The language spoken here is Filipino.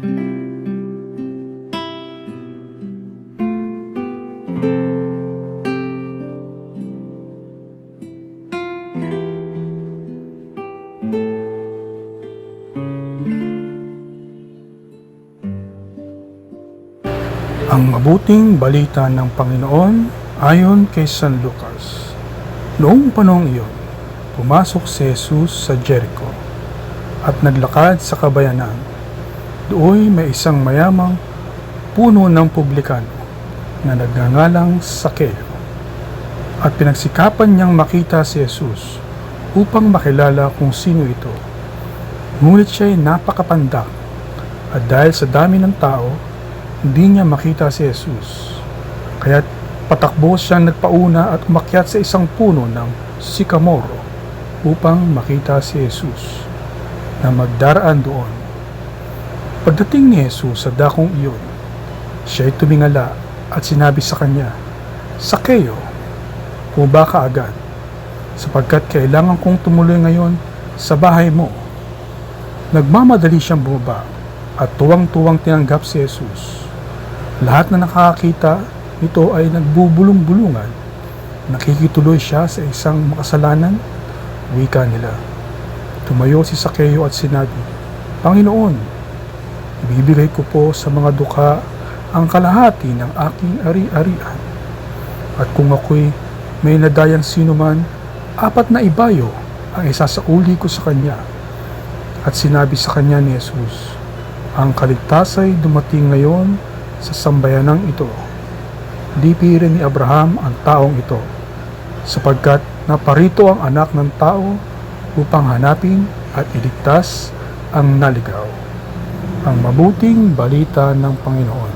Ang mabuting balita ng Panginoon ayon kay San Lucas. Noong panahong iyon, pumasok si Jesus sa Jericho at naglakad sa kabayanan. Doon may isang mayamang puno ng publikano na nagngangalang Sakeo. At pinagsikapan niyang makita si Jesus upang makilala kung sino ito. Ngunit siya'y napakapandak at dahil sa dami ng tao, hindi niya makita si Jesus. Kaya't patakbo siyang nagpauna at umakyat sa isang puno ng sikamoro upang makita si Jesus na magdaraan doon. Pagdating ni Jesus sa dakong iyon, siya'y tumingala at sinabi sa kanya, "Sakeo, bumaba ka agad, sapagkat kailangan kong tumuloy ngayon sa bahay mo." Nagmamadali siyang bumaba at tuwang-tuwang tinanggap si Jesus. Lahat na nakakita nito ay nagbubulong-bulungan. Nakikituloy siya sa isang makasalanan, wika nila. Tumayo si Sakeo at sinabi, "Panginoon, ibibigay ko po sa mga dukha ang kalahati ng aking ari-arian. At kung ako'y may nadayang sinuman, 4 na ibayo ang isasauli ko sa kanya." At sinabi sa kanya ni Jesus, "Ang kaligtas ay dumating ngayon sa sambayanang ito. Lipirin ni Abraham ang taong ito, sapagkat naparito ang Anak ng Tao upang hanapin at iligtas ang naligaw." Ang mabuting balita ng Panginoon.